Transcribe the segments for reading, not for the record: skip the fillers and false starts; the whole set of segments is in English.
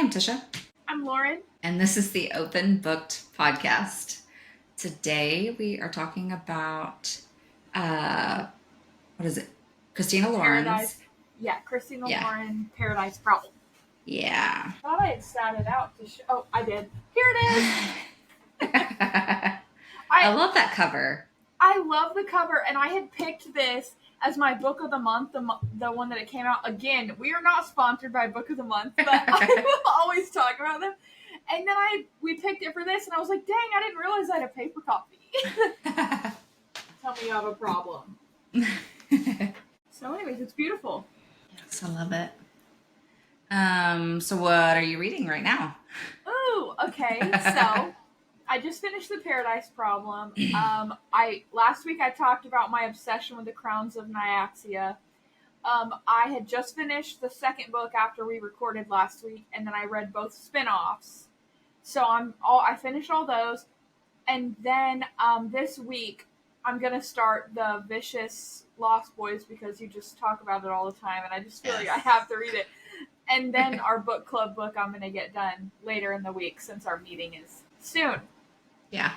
I'm Tisha. I'm Loren. And this is the Open Booked podcast. Today we are talking about, what is it? Christina Loren's. Christina Loren, Paradise Problem. Yeah. I thought I had sat it out to show. Oh, I did. Here it is. I love that cover. I love the cover, and I had picked this as my book of the month, the one that it came out. Again, we are not sponsored by Book of the Month, but I will always talk about them. And then we picked it for this, and I was like, dang, I didn't realize I had a paper copy. Tell me you have a problem. So anyways, it's beautiful. Yes, I love it. So what are you reading right now? Ooh, okay. So I just finished The Paradise Problem. Last week I talked about my obsession with the Crowns of Nyaxia. I had just finished the second book after we recorded last week, and then I read both spin-offs. So I finished all those, and then this week I'm gonna start the Vicious Lost Boys because you just talk about it all the time, and I just feel like I have to read it. And then our book club book I'm gonna get done later in the week since our meeting is soon. Yeah.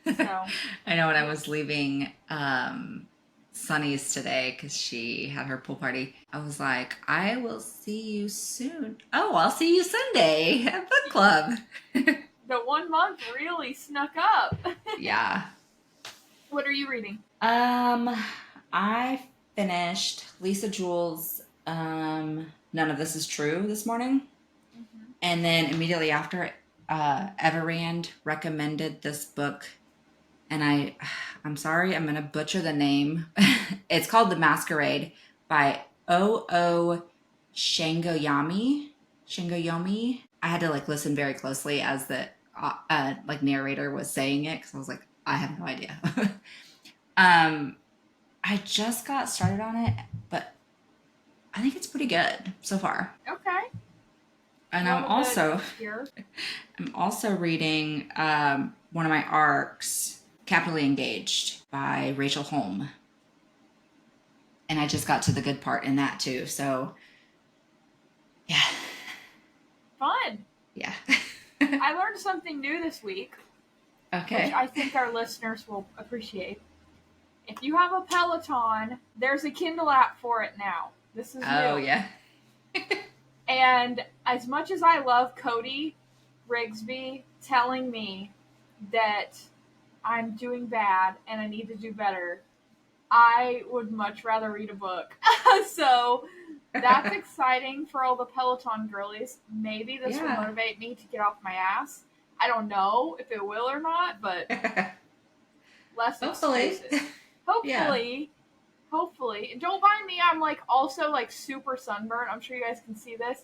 So I know when I was leaving Sunny's today because she had her pool party, I was like, I will see you soon. Oh, I'll see you Sunday at book club. The 1 month really snuck up. Yeah. What are you reading? I finished Lisa Jewell's None of This Is True this morning. Mm-hmm. And then immediately after, Everand recommended this book. And I'm sorry, I'm going to butcher the name. It's called The Masquerade by O.O. Shangoyomi. I had to listen very closely as the narrator was saying it because I was like, I have no idea. I just got started on it, but I think it's pretty good so far. Okay. And I'm also reading one of my arcs, Capitally Engaged by Rachel Holm. And I just got to the good part in that too. So, yeah. Fun. Yeah. I learned something new this week. Okay. Which I think our listeners will appreciate. If you have a Peloton, there's a Kindle app for it now. This is new. Oh, yeah. And as much as I love Cody Rigsby telling me that I'm doing bad and I need to do better, I would much rather read a book. So that's exciting for all the Peloton girlies. Maybe this will motivate me to get off my ass. I don't know if it will or not, but less excuses. Hopefully. Hopefully. Don't mind me, I'm also super sunburned. I'm sure you guys can see this.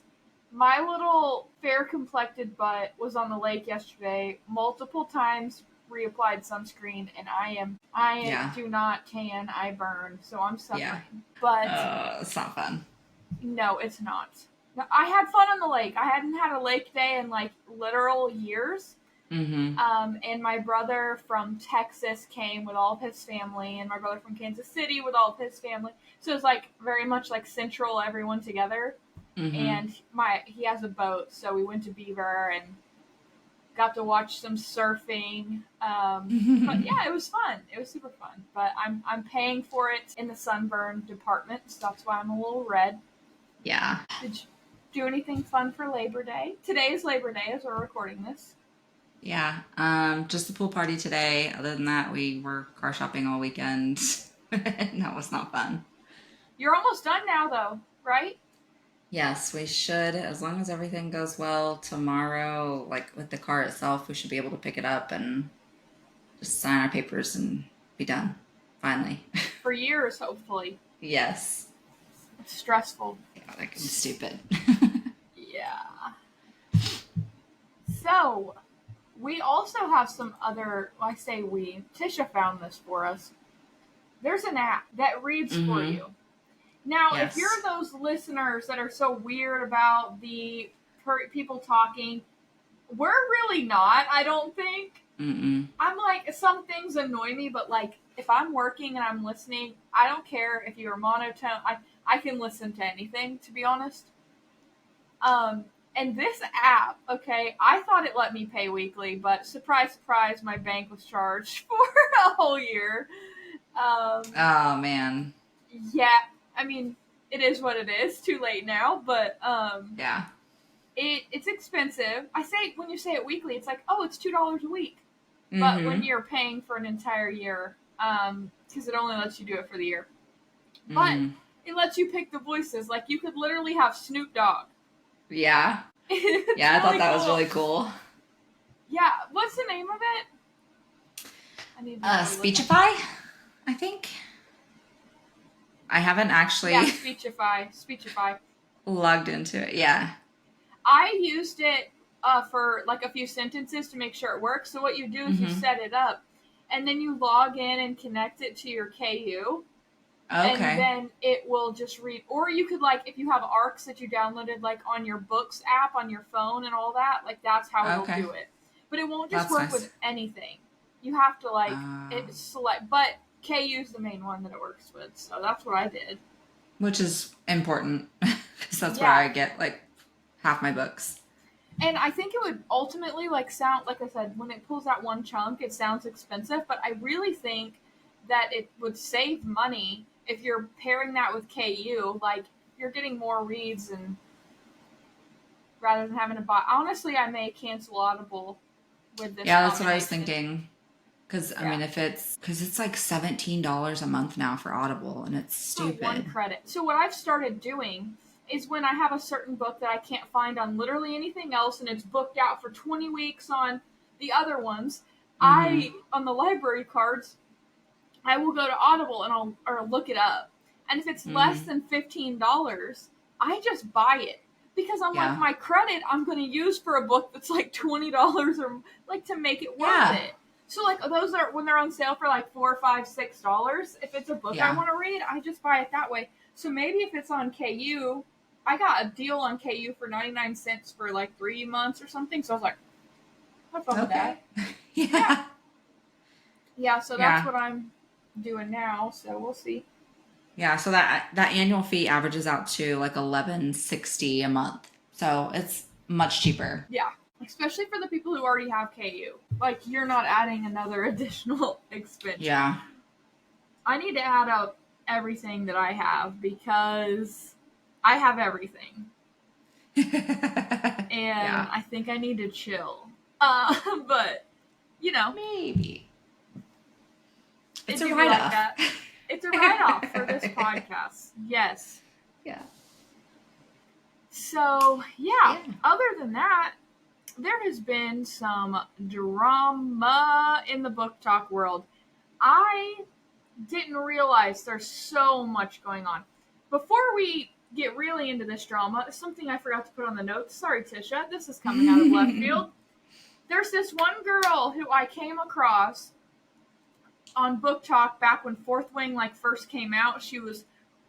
My little fair complected butt was on the lake yesterday, multiple times reapplied sunscreen, and I do not tan, I burn, so I'm suffering. Yeah. But it's not fun. No, it's not. I had fun on the lake. I hadn't had a lake day in literal years. Mm-hmm. And my brother from Texas came with all of his family, and my brother from Kansas City with all of his family. So it's very much central, everyone together. Mm-hmm. And he has a boat, so we went to Beaver and got to watch some surfing. But yeah, it was fun. It was super fun. But I'm paying for it in the sunburn department, so that's why I'm a little red. Yeah. Did you do anything fun for Labor Day? Today is Labor Day as we're recording this. Yeah, just the pool party today. Other than that, we were car shopping all weekend. That was not fun. You're almost done now, though, right? Yes, we should. As long as everything goes well tomorrow, with the car itself, we should be able to pick it up and just sign our papers and be done, finally. For years, hopefully. Yes. It's stressful. Yeah, that can be stupid. Yeah. So, we also have some other, I say we, Tisha found this for us. There's an app that reads for you. Now, if you're those listeners that are so weird about the people talking, we're really not, I don't think. Mm-mm. I'm some things annoy me, but if I'm working and I'm listening, I don't care if you're monotone. I can listen to anything, to be honest. And this app, okay, I thought it let me pay weekly, but surprise, surprise, my bank was charged for a whole year. Oh man. Yeah, I mean, it is what it is. Too late now, but Yeah. it's expensive. I say when you say it weekly, it's like, oh, it's $2 a week. But when Mm-hmm. you're paying for an entire year, because it only lets you do it for the year, but Mm. it lets you pick the voices. Like you could literally have Snoop Dogg. Yeah. It's Yeah, I thought really that was cool. really cool. Yeah, what's the name of it? I need to know. Speechify, I think. I haven't actually Yeah, Speechify. logged into it. Yeah. I used it for like a few sentences to make sure it works. So what you do is you Mm-hmm. set it up, and then you log in and connect it to your KU, and Okay. then it will just read. Or you could, like, if you have ARCs that you downloaded like on your Books app on your phone and all that, like that's how it'll Okay. do it. But it won't just That's work nice. with anything. You have to like Uh, it select. But KU's the main one that it works with, so that's what I did. which is important because that's where Yeah. I get like half my books. And I think it would ultimately like sound, like I said, when it pulls that one chunk, it sounds expensive, but I really think that it would save money if you're pairing that with KU. Like you're getting more reads, and rather than having to buy. Honestly, I may cancel Audible with this Yeah, that's what I was combination. thinking. Because I Yeah. mean, because it's like $17 a month now for Audible, and it's For one stupid. credit. So what I've started doing is when I have a certain book that I can't find on literally anything else, and it's booked out for 20 weeks on the other ones, Mm-hmm. on the library cards, I will go to Audible and or look it up. And if it's less Mm-hmm. than $15, I just buy it. Because I'm like, Yeah. my credit I'm going to use for a book that's like $20 or like to make it worth Yeah. it. So like those are when they're on sale for like $4, $5, $6. If it's a book I Yeah. want to read, I just buy it that way. So maybe if it's on KU, I got a deal on KU for 99 cents for like 3 months or something. So I was like, have fun with Okay. that. Yeah. Yeah, so that's Yeah. what I'm doing now. So we'll see. Yeah. So that annual fee averages out to like $11.60 a month. So it's much cheaper. Yeah, especially for the people who already have KU. Like, you're not adding another additional expense. Yeah. I need to add up everything that I have because I have everything. And Yeah. I think I need to chill. But, you know. Maybe. It's a It'd be write like off. that. It's a write-off for this podcast. Yes. Yeah. So, Yeah. other than that, there has been some drama in the Booktok world. I didn't realize there's so much going on. Before we get really into this drama, something I forgot to put on the notes. Sorry, Tisha. This is coming out of left field. There's this one girl who I came across on Booktok back when Fourth Wing like first came out. She was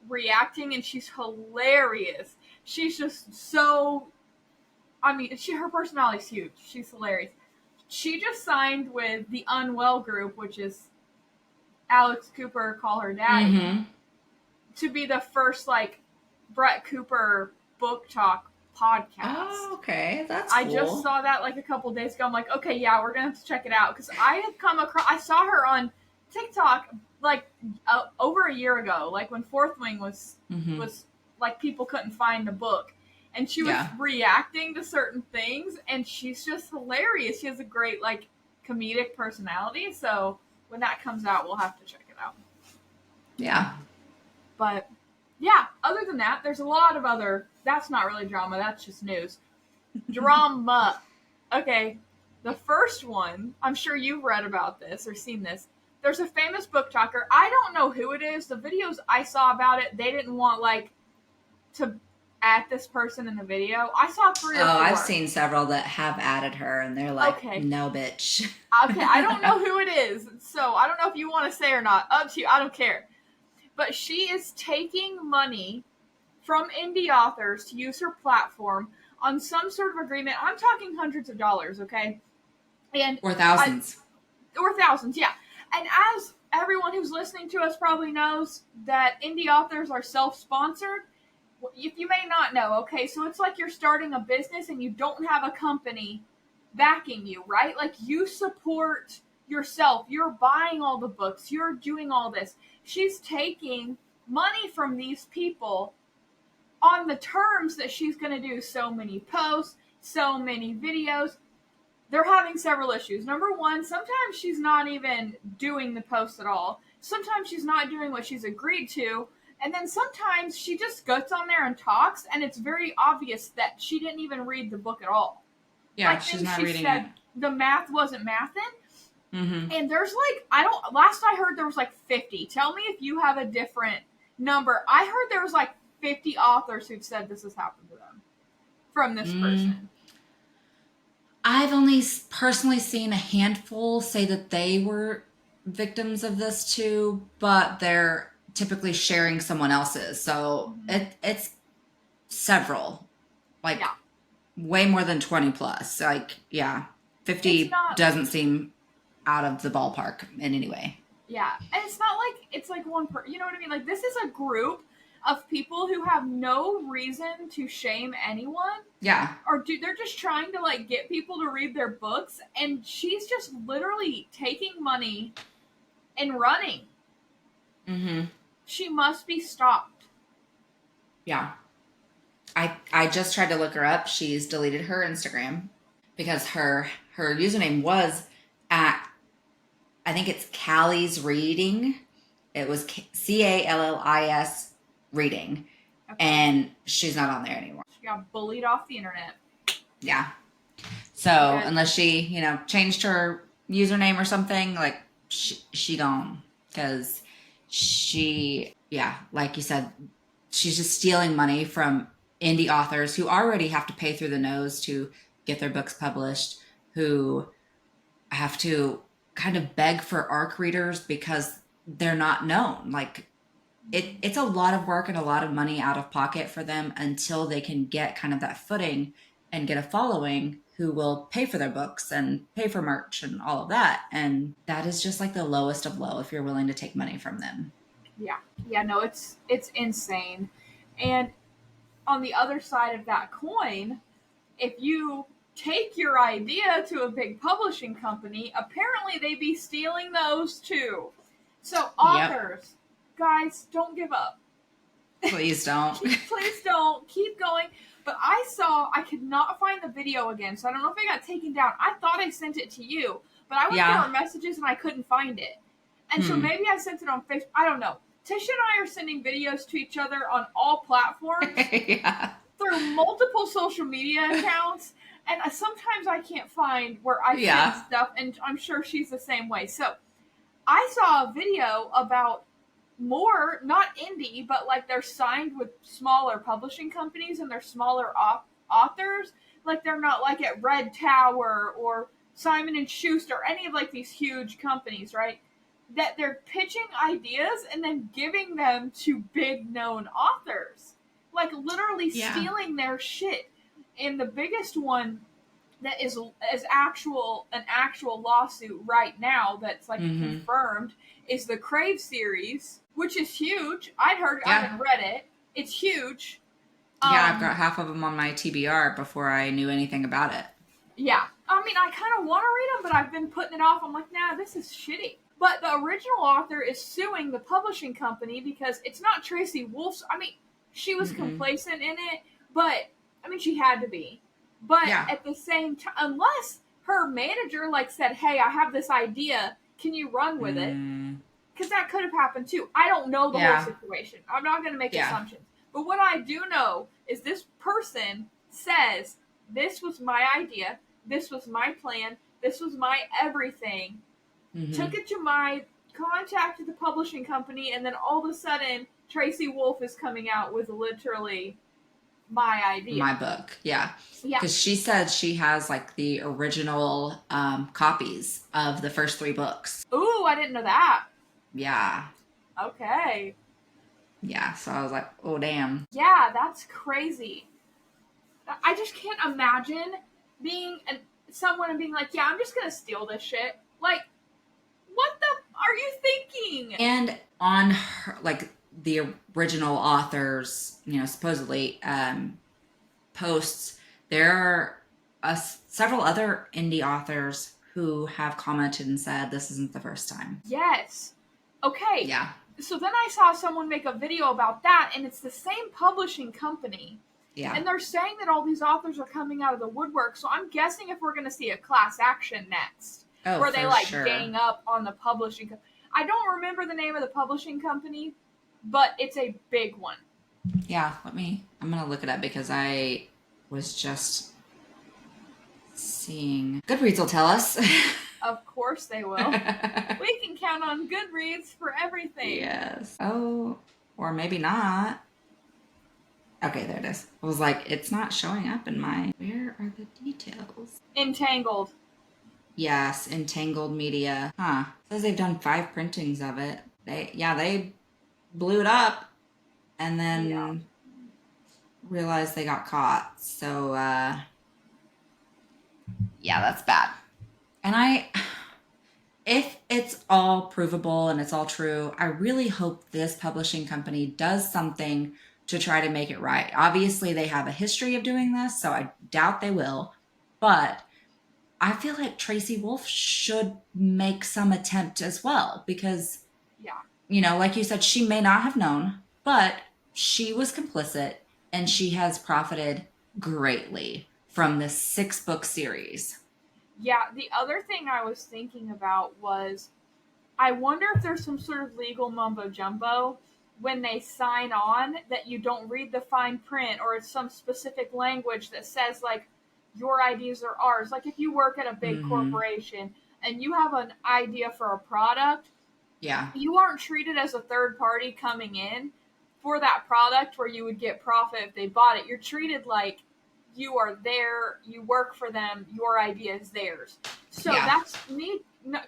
reacting, and she's hilarious. She's just so. I mean, her personality's huge. She's hilarious. She just signed with the Unwell Group, which is Alex Cooper, Call Her Daddy, Mm-hmm. to be the first like Brett Cooper Booktok podcast. Oh, okay. That's I cool. just saw that like a couple days ago. I'm like, okay, yeah, we're gonna have to check it out because I had come across. I saw her on TikTok like over a year ago, like when Fourth Wing was like people couldn't find the book, and she was reacting to certain things, and she's just hilarious. She has a great like comedic personality. So when that comes out, we'll have to check it out. Yeah. But yeah, other than that, there's a lot of other. That's not really drama. That's just news. Drama. Okay, the first one. I'm sure you've read about this or seen this. There's a famous booktalker. I don't know who it is. The videos I saw about it, they didn't want like to add this person in the video. I saw 3 or 4. I've seen several that have added her, and they're like, okay, no, bitch. Okay, I don't know who it is, so I don't know if you want to say or not. Up to you. I don't care. But she is taking money from indie authors to use her platform on some sort of agreement. I'm talking hundreds of dollars, okay? Or thousands. Or thousands, yeah. And as everyone who's listening to us probably knows, that indie authors are self-sponsored, if you may not know, okay, so it's like you're starting a business and you don't have a company backing you, right? Like you support yourself. You're buying all the books. You're doing all this. She's taking money from these people on the terms that she's going to do so many posts, so many videos. They're having several issues. Number one, sometimes she's not even doing the posts at all. Sometimes she's not doing what she's agreed to. And then sometimes she just gets on there and talks, and it's very obvious that she didn't even read the book at all. Yeah, she's not reading it. The math wasn't mathing. Mm-hmm. And there's like, last I heard there was like 50. Tell me if you have a different number. I heard there was like 50 authors who'd said this has happened to them from this person. I've only personally seen a handful say that they were victims of this too, but they're typically sharing someone else's. So it's several, like way more than 20 plus. Like, 50 doesn't seem out of the ballpark in any way. Yeah. And it's not like it's like one person, you know what I mean? Like this is a group of people who have no reason to shame anyone. Yeah. Or they're just trying to like get people to read their books, and she's just literally taking money and running. Mm-hmm. She must be stopped. Yeah. I just tried to look her up. She's deleted her Instagram because her username was at, I think it's Callie's Reading. It was Callis Reading. Okay. And she's not on there anymore. She got bullied off the internet. Yeah. So unless she, changed her username or something, like she gone. Because she, like you said, she's just stealing money from indie authors who already have to pay through the nose to get their books published, who have to kind of beg for ARC readers because they're not known. Like it's a lot of work and a lot of money out of pocket for them until they can get kind of that footing and get a following who will pay for their books and pay for merch and all of that. And that is just like the lowest of low if you're willing to take money from them. Yeah. Yeah, no, it's insane. And on the other side of that coin, if you take your idea to a big publishing company, apparently they be stealing those too. So authors, guys, don't give up. Please don't. Please don't. Keep going. But I could not find the video again, so I don't know if it got taken down. I thought I sent it to you, but I went through our messages and I couldn't find it. And so maybe I sent it on Facebook. I don't know. Tisha and I are sending videos to each other on all platforms through multiple social media accounts. And sometimes I can't find where I send stuff, and I'm sure she's the same way. So I saw a video about more, not indie, but like they're signed with smaller publishing companies and they're smaller authors. Like they're not like at Red Tower or Simon & Schuster or any of like these huge companies, right? That they're pitching ideas and then giving them to big known authors. Like literally stealing their shit. And the biggest one that is an actual lawsuit right now that's like confirmed is the Crave series, which is huge. I haven't read it. It's huge. I've got half of them on my TBR before I knew anything about it. Yeah. I mean, I kind of want to read them, but I've been putting it off. I'm like, nah, this is shitty. But the original author is suing the publishing company because it's not Tracy Wolf's. I mean, she was complacent in it, but I mean, she had to be. But at the same time, unless her manager like said, hey, I have this idea, can you run with it? Because that could have happened too. I don't know the whole situation. I'm not going to make assumptions. But what I do know is this person says, this was my idea, this was my plan, this was my everything, took it to contacted the publishing company, and then all of a sudden, Tracy Wolf is coming out with literally my idea. My book, because she said she has like the original copies of the first 3 books. Ooh, I didn't know that. Yeah. Okay. Yeah, so I was like, oh, damn. Yeah, that's crazy. I just can't imagine being someone and being like, yeah, I'm just going to steal this shit. Like, what the are you thinking? And on her, like, the original authors, supposedly posts, there are several other indie authors who have commented and said this isn't the first time. Yes. Okay. Yeah. So then I saw someone make a video about that, and it's the same publishing company. Yeah. And they're saying that all these authors are coming out of the woodwork. So I'm guessing if we're going to see a class action next, where they gang up on the publishing. I don't remember the name of the publishing company, but it's a big one. Yeah. I'm going to look it up because I was just seeing. Goodreads will tell us. Of course they will. We can count on Goodreads for everything. Yes. Oh, or maybe not. Okay, there it is. I was like, it's not showing up in my... Where are the details? Entangled. Yes, Entangled Media. Huh. Says they've done 5 printings of it. They blew it up and then realized they got caught. So, yeah, that's bad. And if it's all provable and it's all true, I really hope this publishing company does something to try to make it right. Obviously, they have a history of doing this, so I doubt they will. But I feel like Tracy Wolf should make some attempt as well because, like you said, she may not have known, but she was complicit and she has profited greatly from this 6-book series. Yeah, the other thing I was thinking about was, I wonder if there's some sort of legal mumbo jumbo when they sign on that you don't read the fine print, or it's some specific language that says, like, your ideas are ours. Like, if you work at a big corporation and you have an idea for a product, you aren't treated as a third party coming in for that product where you would get profit if they bought it. You're treated like you are there, you work for them, your idea is theirs. So that's me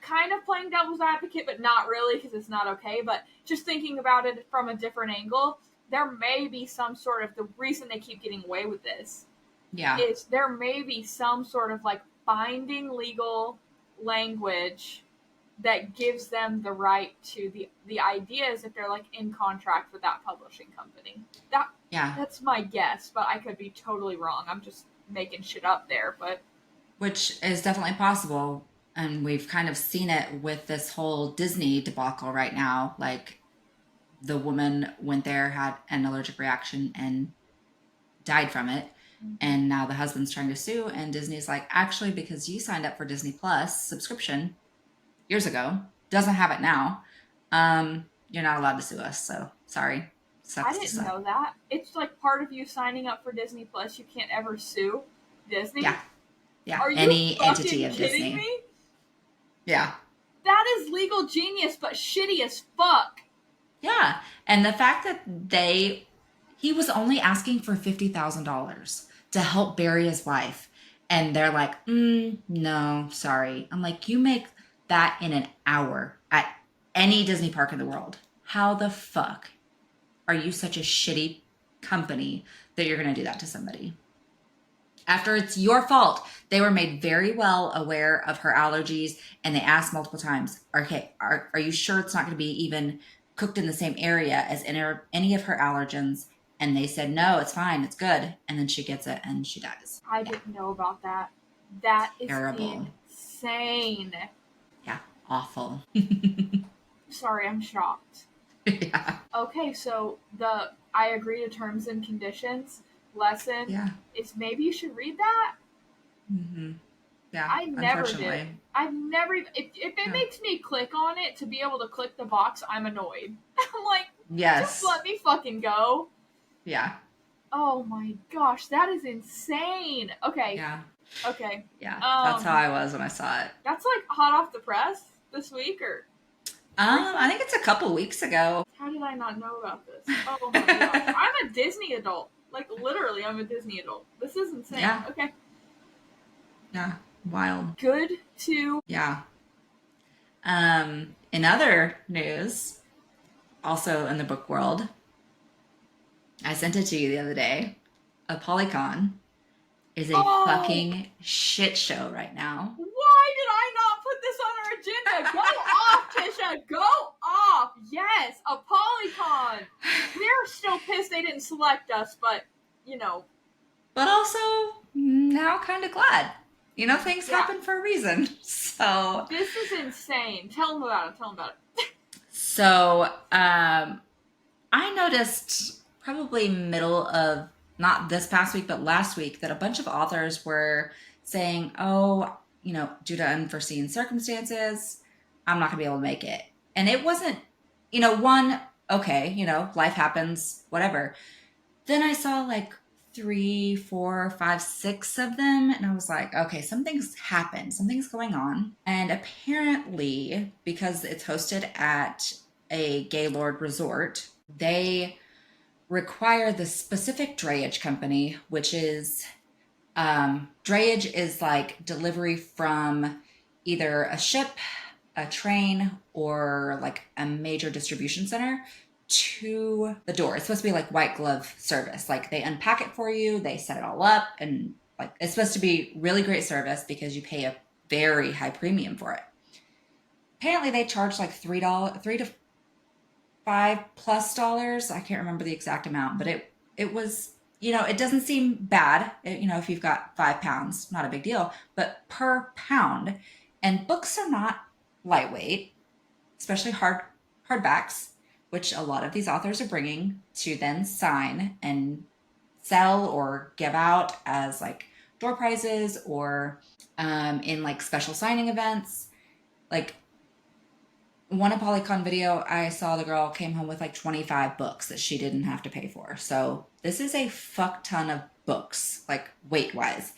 kind of playing devil's advocate, but not really because it's not okay. But just thinking about it from a different angle, there may be some sort of, the reason they keep getting away with this is there may be some sort of like binding legal language that gives them the right to the ideas if they're like in contract with that publishing company. That's my guess, but I could be totally wrong. I'm just making shit up there, but which is definitely possible, and we've kind of seen it with this whole Disney debacle right now. Like, the woman went there, had an allergic reaction, and died from it. And now the husband's trying to sue, and Disney's like, actually, because you signed up for Disney Plus subscription years ago, doesn't have it now, you're not allowed to sue us, so sorry. I didn't know that. It's like part of you signing up for Disney Plus, you can't ever sue Disney? Yeah. Are you any entity of kidding Disney. Me? Yeah. That is legal genius, but shitty as fuck. Yeah. And the fact that he was only asking for $50,000 to help bury his wife. And they're like, no, sorry. I'm like, you make that in an hour at any Disney park in the world. How the fuck are you such a shitty company that you're going to do that to somebody? After it's your fault. They were made very well aware of her allergies, and they asked multiple times, okay, are you sure it's not going to be even cooked in the same area as any of her allergens? And they said, no, it's fine, it's good. And then she gets it and she dies. I didn't know about that. That is terrible. Insane. Yeah, awful. Sorry, I'm shocked. Yeah. Okay, so I agree to terms and conditions lesson is maybe you should read that. Yeah, I never did. I've never. If it makes me click on it to be able to click the box, I'm annoyed. I'm like, just let me fucking go. Yeah. Oh my gosh, that is insane. Okay. Yeah. Okay. Yeah, that's how I was when I saw it. That's like hot off the press this week, or? I think it's a couple weeks ago. How did I not know about this? Oh my gosh, I'm a Disney adult. Like, literally, I'm a Disney adult. This is insane. Yeah. Okay. Yeah. Wild. Good to. Yeah. In other news, also in the book world, I sent it to you the other day. A Polycon is a fucking shit show right now. Why did I not put this on our agenda? Go off, Tisha. Go off. Yes, a Polycon. still pissed they didn't select us, but, you know. But also, now kind of glad. You know, things happen for a reason. So. This is insane. Tell them about it. So, I noticed probably middle of, not this past week, but last week, that a bunch of authors were saying, oh, you know, due to unforeseen circumstances, I'm not going to be able to make it. And it wasn't, you know, one, okay, you know, life happens, whatever. Then I saw like 3, 4, 5, 6 of them. And I was like, okay, something's happened. Something's going on. And apparently, because it's hosted at a Gaylord resort, they require the specific drayage company, which is drayage is like delivery from either a ship, a train, or like a major distribution center to the door. It's supposed to be like white glove service. Like they unpack it for you, they set it all up, and like it's supposed to be really great service because you pay a very high premium for it. Apparently they charge like $3 to $5+ I can't remember the exact amount, but it was, you know, it doesn't seem bad. You know, if you've got 5 pounds, not a big deal, but per pound. And books are not lightweight, especially hardbacks, which a lot of these authors are bringing to then sign and sell or give out as like door prizes or in like special signing events. Like one Polycon video, I saw the girl came home with like 25 books that she didn't have to pay for. So this is a fuck ton of books, like weight-wise.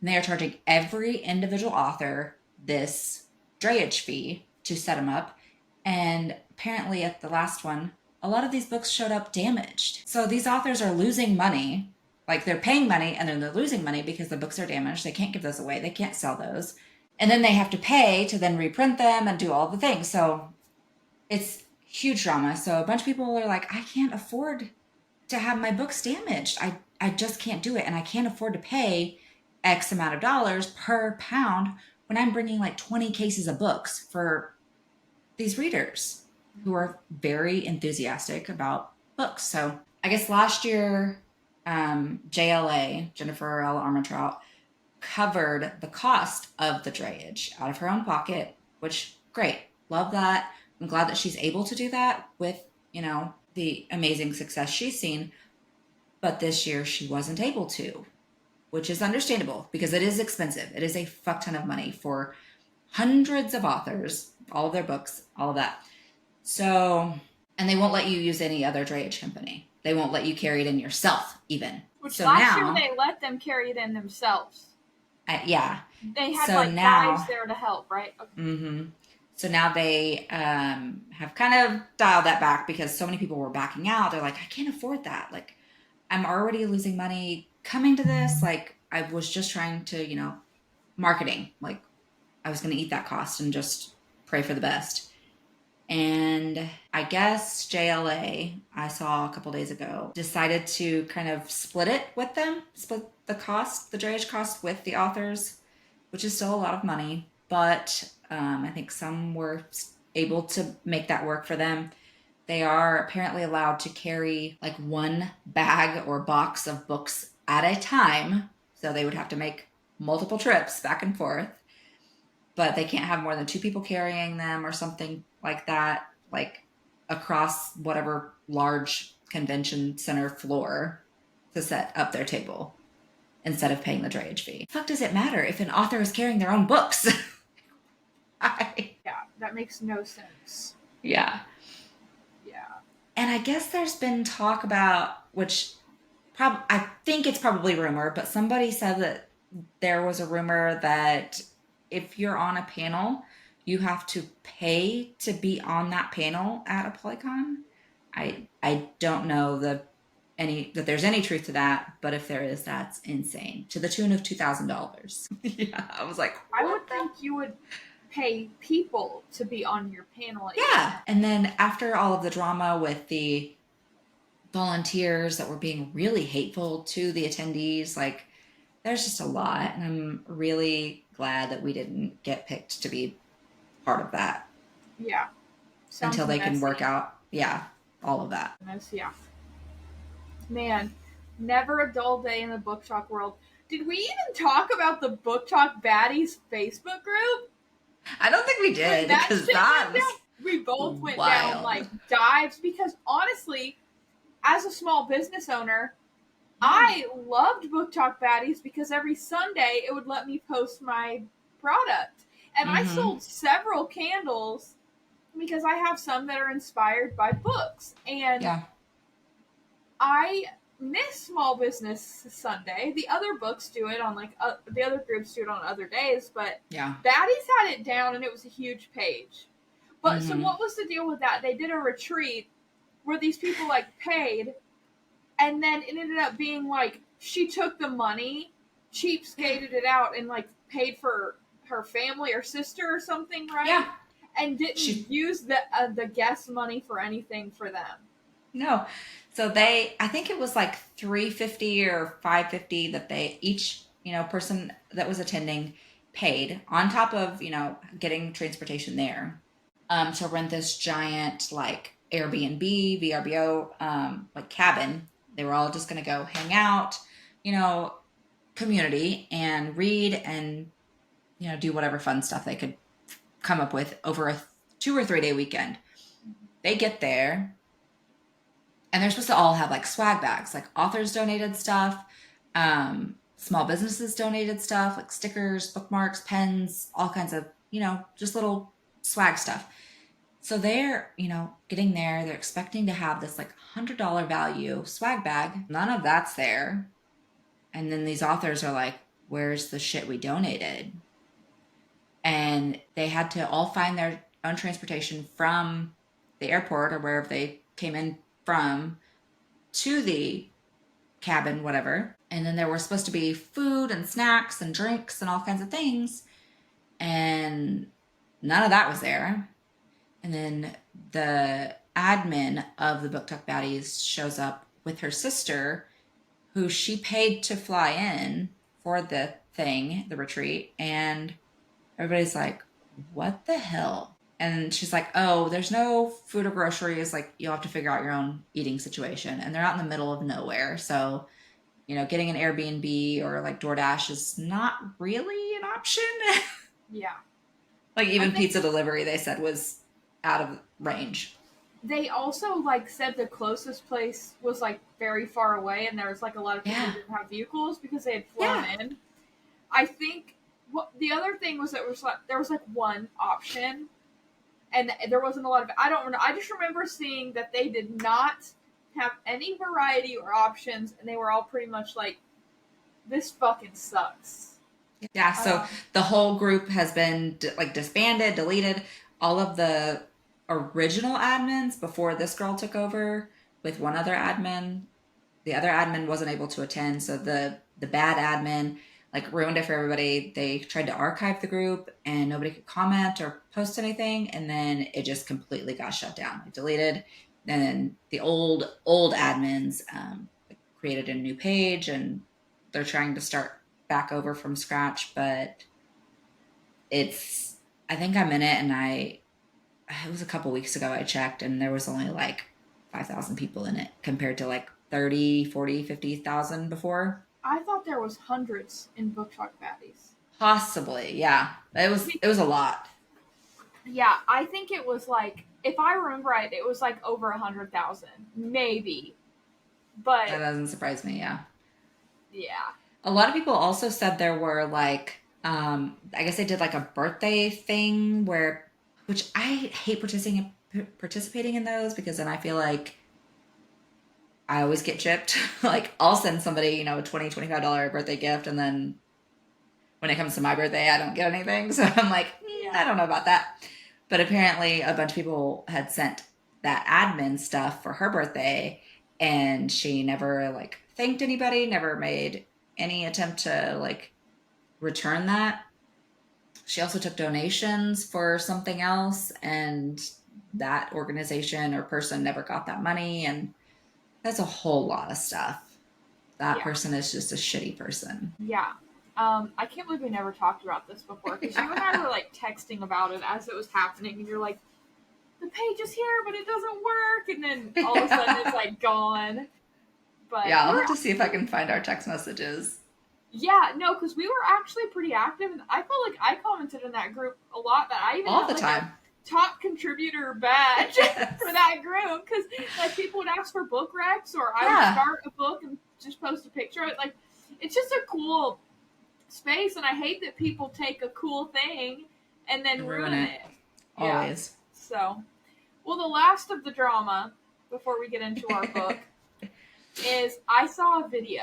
And they are charging every individual author this drayage fee to set them up. And apparently at the last one, a lot of these books showed up damaged. So these authors are losing money. Like they're paying money and then they're losing money because the books are damaged. They can't give those away. They can't sell those. And then they have to pay to then reprint them and do all the things. So it's huge drama. So a bunch of people are like, I can't afford to have my books damaged. I just can't do it. And I can't afford to pay X amount of dollars per pound when I'm bringing like 20 cases of books for these readers who are very enthusiastic about books. So I guess last year, JLA, Jennifer L. Armentrout, covered the cost of the drayage out of her own pocket, which great. Love that. I'm glad that she's able to do that with, you know, the amazing success she's seen. But this year she wasn't able to, which is understandable because it is expensive. It is a fuck ton of money for hundreds of authors, all of their books, all of that. So, and they won't let you use any other drayage company. They won't let you carry it in yourself even. Which so last now, year they let them carry it in themselves. Yeah. They had so like now, guys there to help, right? Okay. Mm-hmm. So now they have kind of dialed that back because so many people were backing out. They're like, I can't afford that. Like, I'm already losing money coming to this. Like, I was just trying to, you know, marketing. Like, I was going to eat that cost and just pray for the best. And I guess JLA, I saw a couple days ago, decided to kind of split it with them, split the cost, the drayage cost with the authors, which is still a lot of money. But I think some were able to make that work for them. They are apparently allowed to carry like one bag or box of books at a time. So they would have to make multiple trips back and forth. But they can't have more than 2 people carrying them or something like that, like across whatever large convention center floor to set up their table instead of paying the drayage fee. Fuck does it matter if an author is carrying their own books? Yeah, that makes no sense. Yeah. Yeah. And I guess there's been talk about, which I think it's probably rumor, but somebody said that there was a rumor that if you're on a panel, you have to pay to be on that panel at a Polycon. I don't know that there's any truth to that, but if there is, that's insane. To the tune of $2,000. Yeah, I was like, I would think you would pay people to be on your panel. Yeah, and then after all of the drama with the volunteers that were being really hateful to the attendees, like there's just a lot, and I'm really glad that we didn't get picked to be part of that. Yeah. Until they can work out, all of that. Yeah. Man, never a dull day in the Booktok world. Did we even talk about the Booktok Baddies Facebook group? I don't think we When did, that because shit that went was down, we both went down wild. like dives because honestly, as a small business owner, I loved Booktok Baddies because every Sunday it would let me post my product. And I Mm-hmm. sold several candles because I have some that are inspired by books. And Yeah. I miss Small Business Sunday. The other books do it on the other groups do it on other days, but Yeah. Baddies had it down and it was a huge page. But so Mm-hmm. what was the deal with that? They did a retreat where these people like paid, and then it ended up being like she took the money, cheapskated it out, and like paid for her family or sister or something, right? Yeah. And didn't She use the guest money for anything for them. No. So I think it was like 350 or 550 that they each, person that was attending paid on top of, getting transportation there, to rent this giant like Airbnb, VRBO, like cabin. They were all just going to go hang out, you know, community and read and, do whatever fun stuff they could come up with over a 2 or 3 day weekend. They get there, and they're supposed to all have like swag bags, like authors donated stuff, small businesses donated stuff, like stickers, bookmarks, pens, all kinds of, just little swag stuff. So they're, getting there, they're expecting to have this like $100 value swag bag. None of that's there. And then these authors are like, where's the shit we donated? And they had to all find their own transportation from the airport or wherever they came in from to the cabin, whatever. And then there were supposed to be food and snacks and drinks and all kinds of things. And none of that was there. And then the admin of the Booktok Baddies shows up with her sister, who she paid to fly in for the thing, the retreat. And everybody's like, what the hell? And she's like, oh, there's no food or groceries. Like, you'll have to figure out your own eating situation. And they're out in the middle of nowhere. So, getting an Airbnb or like DoorDash is not really an option. Yeah. Like, even pizza delivery, they said, was out of range. They also like said the closest place was like very far away, and there was like a lot of people who didn't have vehicles because they had flown in. I think the other thing was that there was like one option, and there wasn't a lot of. I don't know. I just remember seeing that they did not have any variety or options, and they were all pretty much like, "This fucking sucks." Yeah. So the whole group has been like disbanded, deleted. All of the original admins before this girl took over with one other admin, the other admin wasn't able to attend, so the bad admin like ruined it for everybody. They tried to archive the group and nobody could comment or post anything, and then it just completely got shut down, like deleted. And then the old admins created a new page, and they're trying to start back over from scratch, but I think I'm in it, and it was a couple weeks ago I checked, and there was only like 5,000 people in it compared to like 30, 40, 50,000 before. I thought there was hundreds in Booktok Baddies. Possibly, yeah. It was a lot. Yeah, I think it was like, if I remember right, it was like over 100,000, maybe. But that doesn't surprise me. Yeah. Yeah. A lot of people also said there were like, I guess they did like a birthday thing which I hate participating in those, because then I feel like I always get chipped. Like, I'll send somebody, a $20, $25 birthday gift, and then when it comes to my birthday, I don't get anything. So I'm like, I don't know about that. But apparently a bunch of people had sent that admin stuff for her birthday, and she never like thanked anybody, never made any attempt to like return that. She also took donations for something else, and that organization or person never got that money. And that's a whole lot of stuff. That person is just a shitty person. Yeah. I can't believe we never talked about this before, because you and I were like texting about it as it was happening, and you're like, the page is here, but it doesn't work, and then all of a sudden it's like gone. But Yeah, I'll have to see if I can find our text messages. yeah, no, because we were actually pretty active, and I felt like I commented in that group a lot. That I even All had the like time. a top contributor badge Yes. for that group, because like people would ask for book recs, or I would Yeah. start a book and just post a picture of it. Like, it's just a cool space, and I hate that people take a cool thing and then Ruin ruin it. it. Yeah. Always. So, well, the last of the drama before we get into our book is I saw a video.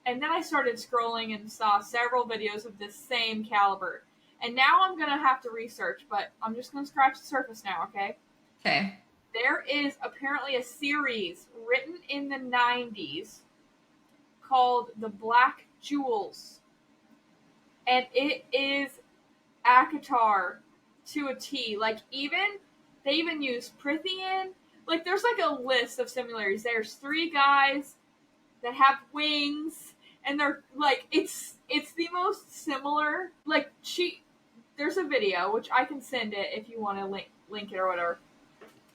And then I started scrolling and saw several videos of this same caliber. And now I'm going to have to research, but I'm just going to scratch the surface now, okay? Okay. There is apparently a series written in the 90s called The Black Jewels. And it is ACOTAR to a T. Like, they even use Prithian. Like, there's like a list of similarities. There's 3 guys that have wings, and they're like, it's the most similar. Like, there's a video which I can send it if you want to link it or whatever.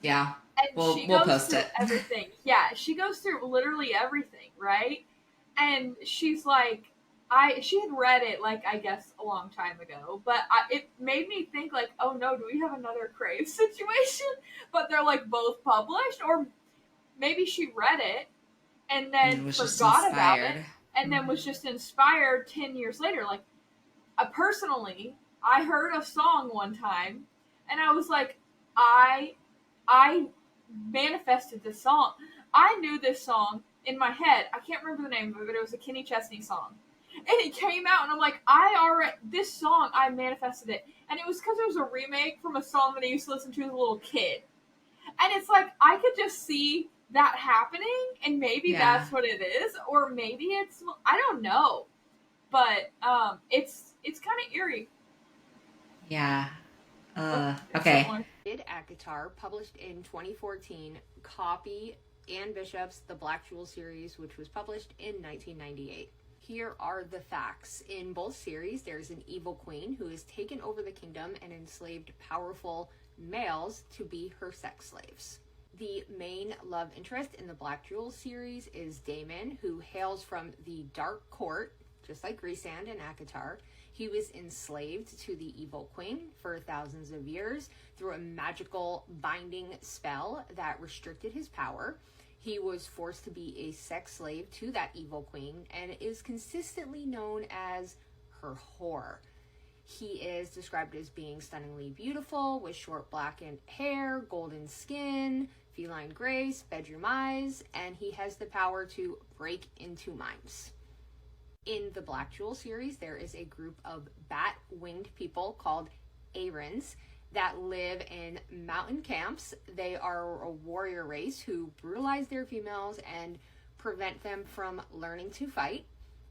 Yeah. And she We'll goes post through it. everything. Yeah, she goes through literally everything, right? And she's like, she had read it, like, I guess a long time ago, but it made me think, like, oh no, do we have another Crave situation? But they're like both published, or maybe she read it and then was just forgot about it, inspired. and then was just inspired 10 years later. Like, personally, I heard a song one time, and I was like, I manifested this song. I knew this song in my head. I can't remember the name of it, but it was a Kenny Chesney song. And it came out, and I'm like, this song, I manifested it. And it was because it was a remake from a song that I used to listen to as a little kid. And it's like, I could just see that happening, and maybe that's what it is, or maybe it's, I don't know. But it's kind of eerie. Yeah. Okay. Did ACOTAR, published in 2014, copy Anne Bishop's The Black Jewel series, which was published in 1998. Here are the facts. In both series, there's an evil queen who has taken over the kingdom and enslaved powerful males to be her sex slaves. The main love interest in the Black Jewel series is Damon, who hails from the Dark Court, just like Rhysand and ACOTAR. He was enslaved to the evil queen for thousands of years through a magical binding spell that restricted his power. He was forced to be a sex slave to that evil queen and is consistently known as her whore. He is described as being stunningly beautiful with short blackened hair, golden skin, feline grace, bedroom eyes, and he has the power to break into minds. In the Black Jewel series, there is a group of bat-winged people called Arryns that live in mountain camps. They are a warrior race who brutalize their females and prevent them from learning to fight.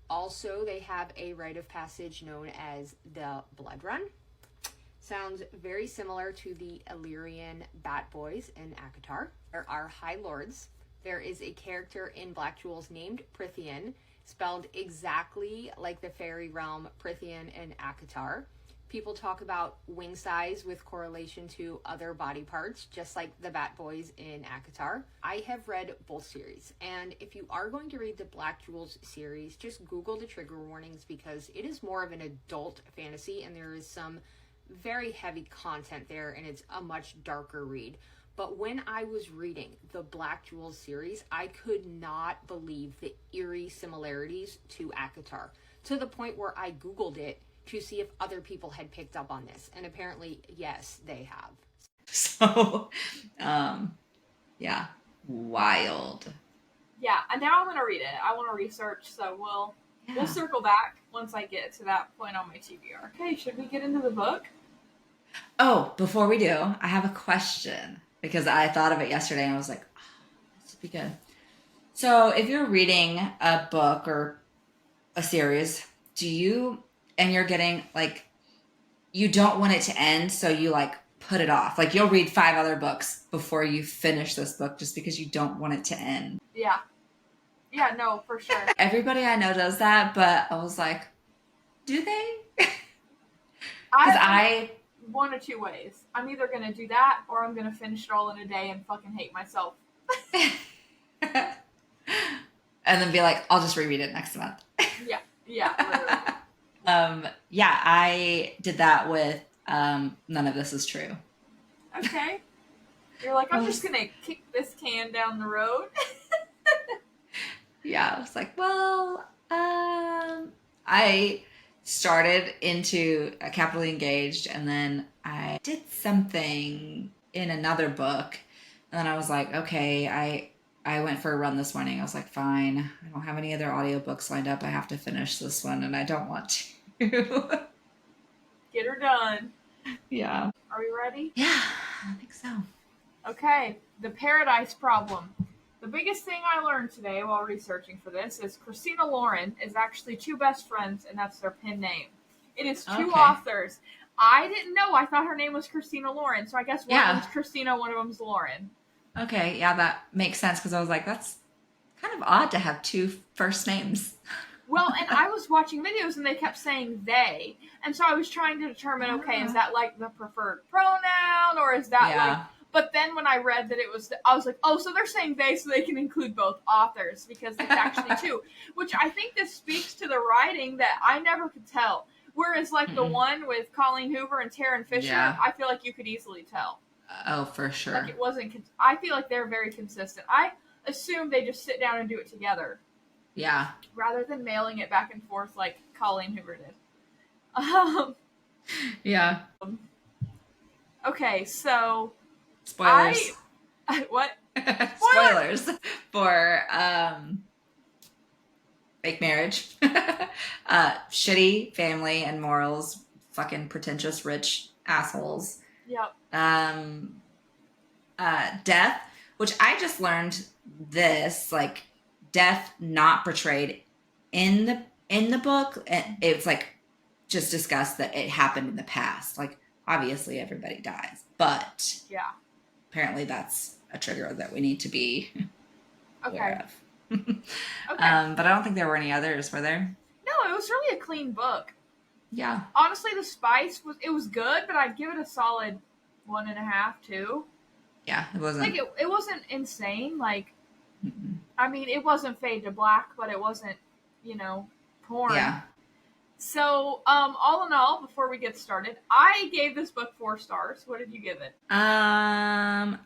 Also, they have a rite of passage known as the Blood Run. Sounds very similar to the Illyrian Bat Boys in ACOTAR. There are High Lords. There is a character in Black Jewels named Prithian, spelled exactly like the fairy realm Prithian and ACOTAR. People talk about wing size with correlation to other body parts, just like the Bat Boys in ACOTAR. I have read both series, and if you are going to read the Black Jewels series, just Google the trigger warnings, because it is more of an adult fantasy, and there is some very heavy content there, and it's a much darker read. But when I was reading the Black Jewels series, I could not believe the eerie similarities to ACOTAR, to the point where I Googled it to see if other people had picked up on this. And apparently, yes, they have. So, yeah, wild. Yeah, and now I'm going to read it. I want to research, so we'll circle back once I get to that point on my TBR. Okay, should we get into the book? Oh, before we do, I have a question, because I thought of it yesterday and I was like, oh, this would be good. So if you're reading a book or a series, and you're getting, like, you don't want it to end, so you, like, put it off. Like, you'll read 5 other books before you finish this book just because you don't want it to end. Yeah. Yeah, no, for sure. Everybody I know does that, but I was like, do they? Because one of two ways. I'm either going to do that, or I'm going to finish it all in a day and fucking hate myself. and then be like, I'll just reread it next month. Yeah. Yeah. Yeah, I did that with None of This Is True. Okay. You're like, I'm just gonna kick this can down the road. Yeah, I was like, well, I started into Capitally Engaged, and then I did something in another book, and then I was like, okay, I went for a run this morning. I was like, fine, I don't have any other audiobooks lined up. I have to finish this one, and I don't want to. Get her done. Yeah. Are we ready? Yeah, I think so. Okay, the Paradise Problem. The biggest thing I learned today while researching for this is Christina Loren is actually two best friends, and that's their pen name. It is two authors. I didn't know. I thought her name was Christina Loren, so I guess one of them's Christina, one of them's Loren. Okay, yeah, that makes sense, because I was like, that's kind of odd to have two first names. Well, and I was watching videos, and they kept saying they, and so I was trying to determine, okay, is that like the preferred pronoun, or is that like... But then when I read that it was, I was like, oh, so they're saying they so they can include both authors, because it's actually two. Which I think this speaks to the writing that I never could tell. Whereas like the one with Colleen Hoover and Taryn Fisher, I feel like you could easily tell. Oh, for sure. Like it wasn't, I feel like they're very consistent. I assume they just sit down and do it together. Yeah. Rather than mailing it back and forth like Colleen Hoover did. Yeah. Okay, so... Spoilers. What? Spoilers for Fake Marriage. Shitty family and morals. Fucking pretentious rich assholes. Yep. Death, which I just learned this, like, death not portrayed in the book. It's like just discussed that it happened in the past. Like, obviously everybody dies, but apparently that's a trigger that we need to be aware of. But I don't think there were any others, were there? No, it was really a clean book. Yeah. Honestly, the spice was good, but I'd give it a solid 1.5, 2. Yeah, it wasn't like it wasn't insane. Like, I mean, it wasn't fade to black, but it wasn't, porn. Yeah. So, all in all, before we get started, I gave this book 4 stars. What did you give it? I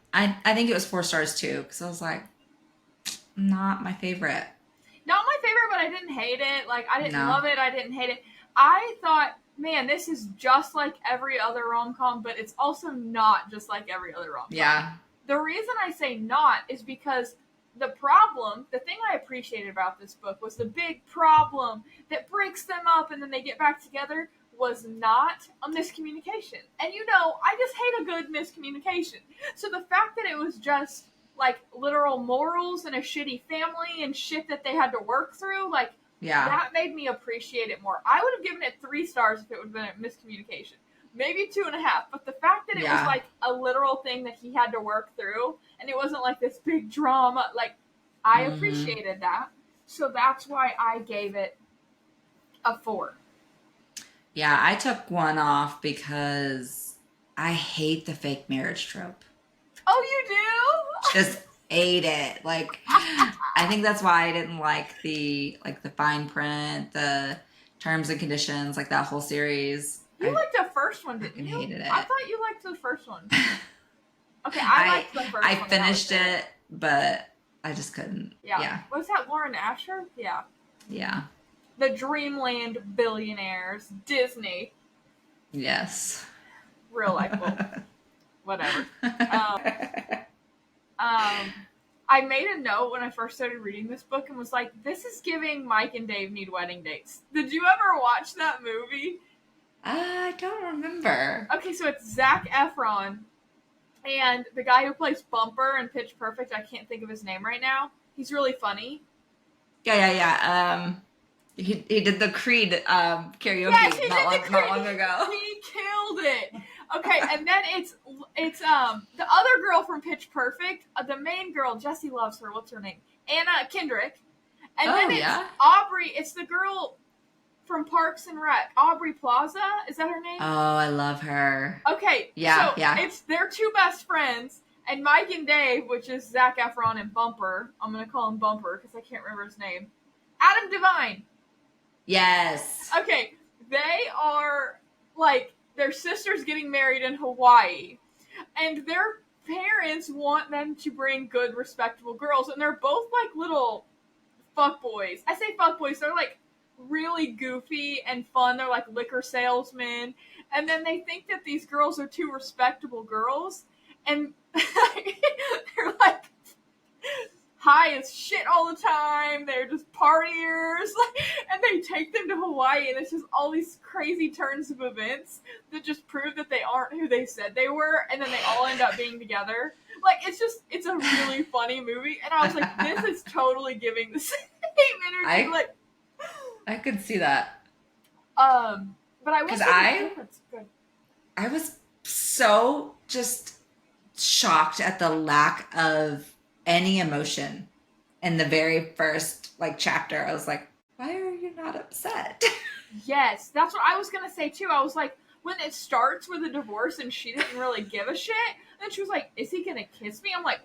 think it was 4 stars too, because I was like, not my favorite. Not my favorite, but I didn't hate it. Like, I didn't love it. I didn't hate it. I thought, man, this is just like every other rom-com, but it's also not just like every other rom-com. Yeah. The reason I say not is because the thing I appreciated about this book was the big problem that breaks them up and then they get back together was not a miscommunication. And I just hate a good miscommunication. So the fact that it was just like literal morals and a shitty family and shit that they had to work through, like, that made me appreciate it more. I would have given it 3 stars if it would have been a miscommunication. Maybe 2.5, but the fact that it was like a literal thing that he had to work through, and it wasn't like this big drama, like, I appreciated that. So that's why I gave it a 4. Yeah, I took 1 off because I hate the fake marriage trope. Oh, you do? Just hate it. Like, I think that's why I didn't like the fine print, the terms and conditions, like that whole series. You liked the first one, didn't you? Hated it. I thought you liked the first one. Okay, I liked the first one. I finished it, but I just couldn't. Yeah. Was that Lauren Asher? Yeah. Yeah. The Dreamland billionaires, Disney. Yes. Real likeable. Whatever. I made a note when I first started reading this book and was like, this is giving Mike and Dave Need Wedding Dates. Did you ever watch that movie? I don't remember. Okay, so it's Zac Efron and the guy who plays Bumper in Pitch Perfect. I can't think of his name right now. He's really funny. Yeah. He did the Creed karaoke not long ago. He killed it. Okay, and then it's the other girl from Pitch Perfect, the main girl. Jesse loves her. What's her name? Anna Kendrick. And then it's Aubrey. It's the girl from Parks and Rec, Aubrey Plaza. Is that her name? Oh, I love her. Okay, so it's their 2 best friends, And Mike and Dave, which is Zac Efron and Bumper, I'm going to call him Bumper because I can't remember his name. Adam Devine. Yes. Okay, they are, like, their sister's getting married in Hawaii. And their parents want them to bring good, respectable girls. And they're both, like, little fuckboys. I say fuckboys, they're, like, really goofy and fun. They're, like, liquor salesmen. And then they think that these girls are two respectable girls. And they're, like, high as shit all the time. They're just partiers. And they take them to Hawaii, and it's just all these crazy turns of events that just prove that they aren't who they said they were, and then they all end up being together. Like, it's a really funny movie, and I was like, this is totally giving the same energy. I could see that. But I was good. I was so just shocked at the lack of any emotion in the very first chapter. I was like, why are you not upset? Yes, that's what I was gonna say too. I was like, when it starts with a divorce and she didn't really give a shit, and she was like, is he gonna kiss me? I'm like,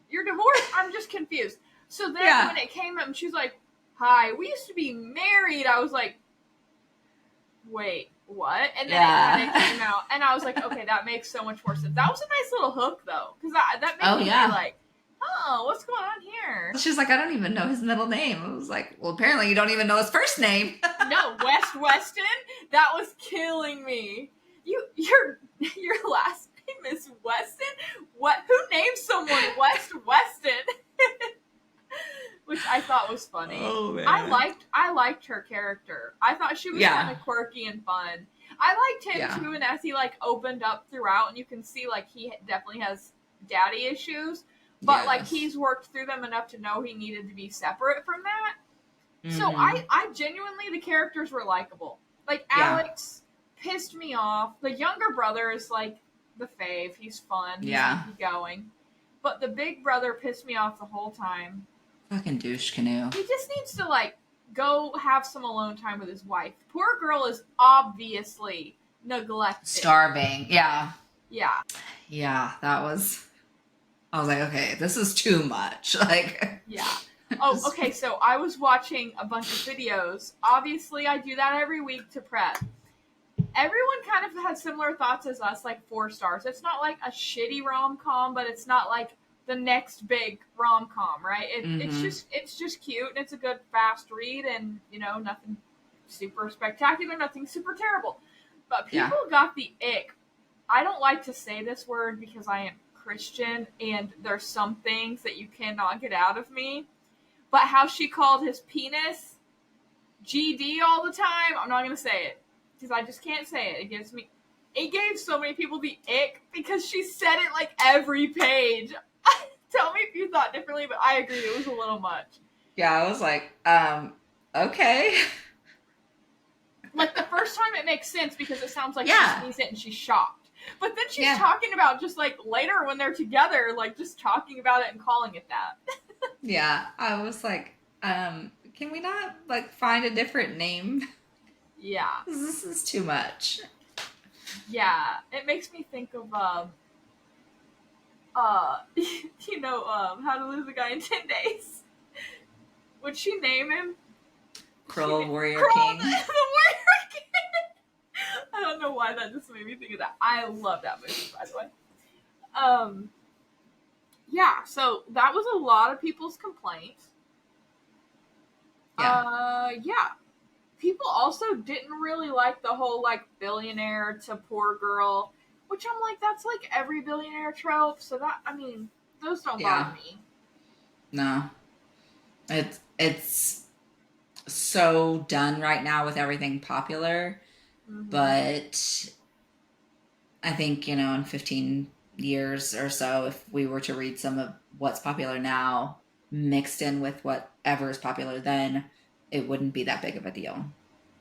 you're divorced? I'm just confused. So then when it came up and she's like, hi, we used to be married, I was like, wait, what? And then it kind of came out, and I was like, okay, that makes so much more sense. That was a nice little hook though, because that made me be like, oh, what's going on here? She's like, I don't even know his middle name. I was like, well, apparently you don't even know his first name. No, Weston? That was killing me. Your last name is Weston? What? Who named someone Weston? Which I thought was funny. Oh, man. I liked her character. I thought she was kind of quirky and fun. I liked him too, and as he opened up throughout, and you can see he definitely has daddy issues. But he's worked through them enough to know he needed to be separate from that. Mm-hmm. So I genuinely, the characters were likable. Alex pissed me off. The younger brother is the fave. He's fun. He's easygoing. But the big brother pissed me off the whole time. Fucking douche canoe. He just needs to go have some alone time with his wife. Poor girl is obviously neglected. Starving. Yeah. Yeah. Yeah, that was... I was like, okay, this is too much. Yeah. Oh, okay, so I was watching a bunch of videos. Obviously, I do that every week to prep. Everyone kind of had similar thoughts as us, 4 stars. It's not a shitty rom-com, but it's not the next big rom-com, right? It's just cute, and it's a good fast read, and, nothing super spectacular, nothing super terrible. But people got the ick. I don't like to say this word because I am Christian, and there's some things that you cannot get out of me. But how she called his penis GD all the time, I'm not going to say it. Because I just can't say it. It gave so many people the ick because she said it every page. Tell me if you thought differently, but I agree, it was a little much. Yeah, I was like, okay. The first time it makes sense because it sounds like she sees it and she's shocked. But then she's talking about just later when they're together, just talking about it and calling it that. Yeah, I was like, can we not find a different name? Yeah. This is too much. Yeah, it makes me think of How to Lose a Guy in 10 Days. Would she name him? Warrior Kroll, King. The Warrior King. I don't know why that just made me think of that. I love that movie, by the way. Yeah, so that was a lot of people's complaints. Yeah. People also didn't really like the whole, billionaire to poor girl, which I'm like, that's every billionaire trope, so that, those don't bother me. No. It's so done right now with everything popular. Mm-hmm. But I think, in 15 years or so, if we were to read some of what's popular now mixed in with whatever is popular then, it wouldn't be that big of a deal.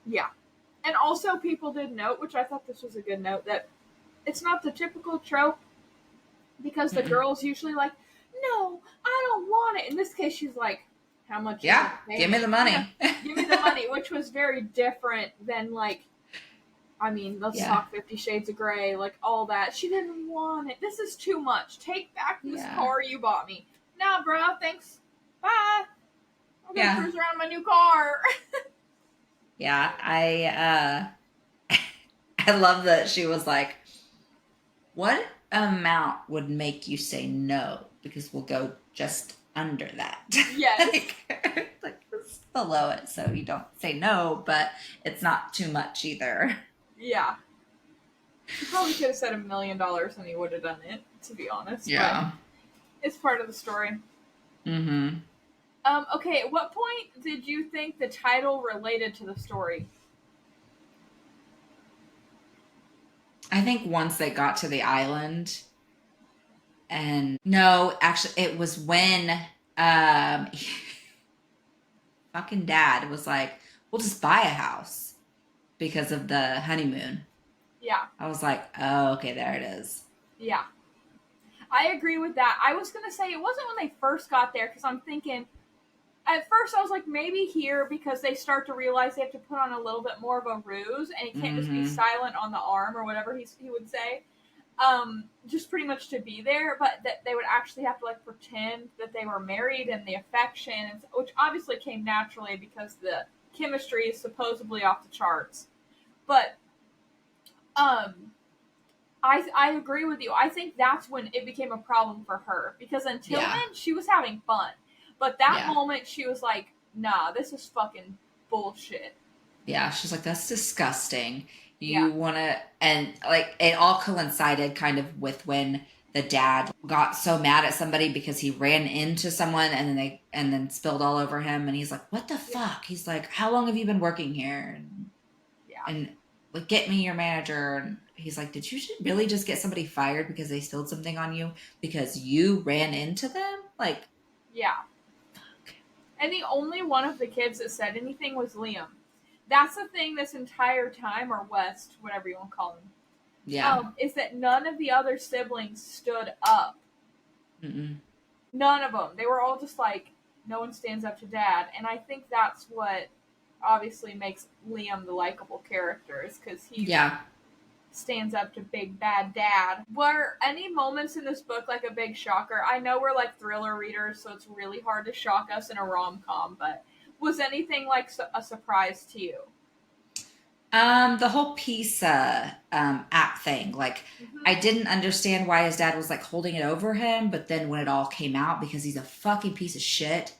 Yeah. And also people did note, which I thought this was a good note, that it's not the typical trope because the girl's usually no, I don't want it. In this case, she's how much? Yeah, give me the money. Give me the money, which was very different than I mean, let's Yeah. talk 50 Shades of Grey, like all that. She didn't want it. This is too much. Take back this car you bought me. Nah, bro, thanks. Bye. I'm gonna cruise around my new car. Yeah, I love that she was like, what amount would make you say no? Because we'll go just under that. Yes. like just below it, so you don't say no, but it's not too much either. Yeah. He probably could have said $1 million and he would have done it, to be honest. Yeah. But it's part of the story. Mm-hmm. Okay, at what point did you think the title related to the story? I think once they got to the island, and no, actually, it was when fucking dad was like, "We'll just buy a house because of the honeymoon." Yeah. I was like, "Oh, okay, there it is." Yeah. I agree with that. I was going to say it wasn't when they first got there, because I'm thinking, at first I was like, maybe here, because they start to realize they have to put on a little bit more of a ruse, and he can't just be silent on the arm or whatever he would say. Just pretty much to be there, but that they would actually have to like pretend that they were married and the affection, which obviously came naturally because the chemistry is supposedly off the charts. But I agree with you. I think that's when it became a problem for her, because until then she was having fun, but that moment she was like, "Nah, this is fucking bullshit." Yeah, she's like, "That's disgusting." You want to, and like it all coincided kind of with when the dad got so mad at somebody because he ran into someone and then spilled all over him, and he's like, "What the fuck?" He's like, "How long have you been working here?" And like, "Get me your manager." And he's like, "Did you really just get somebody fired because they spilled something on you because you ran into them?" Like, yeah. And the only one of the kids that said anything was Liam. That's the thing this entire time, or West, whatever you want to call him. yeah. Is that none of the other siblings stood up. Mm-mm. None of them. They were all just like, no one stands up to dad. And I think that's what obviously makes Liam the likable character, is because he stands up to big bad dad. Were any moments in this book like a big shocker? I know we're like thriller readers, so it's really hard to shock us in a rom-com, but was anything like a surprise to you? The whole pizza app thing, like, I didn't understand why his dad was like holding it over him, but then when it all came out, because he's a fucking piece of shit,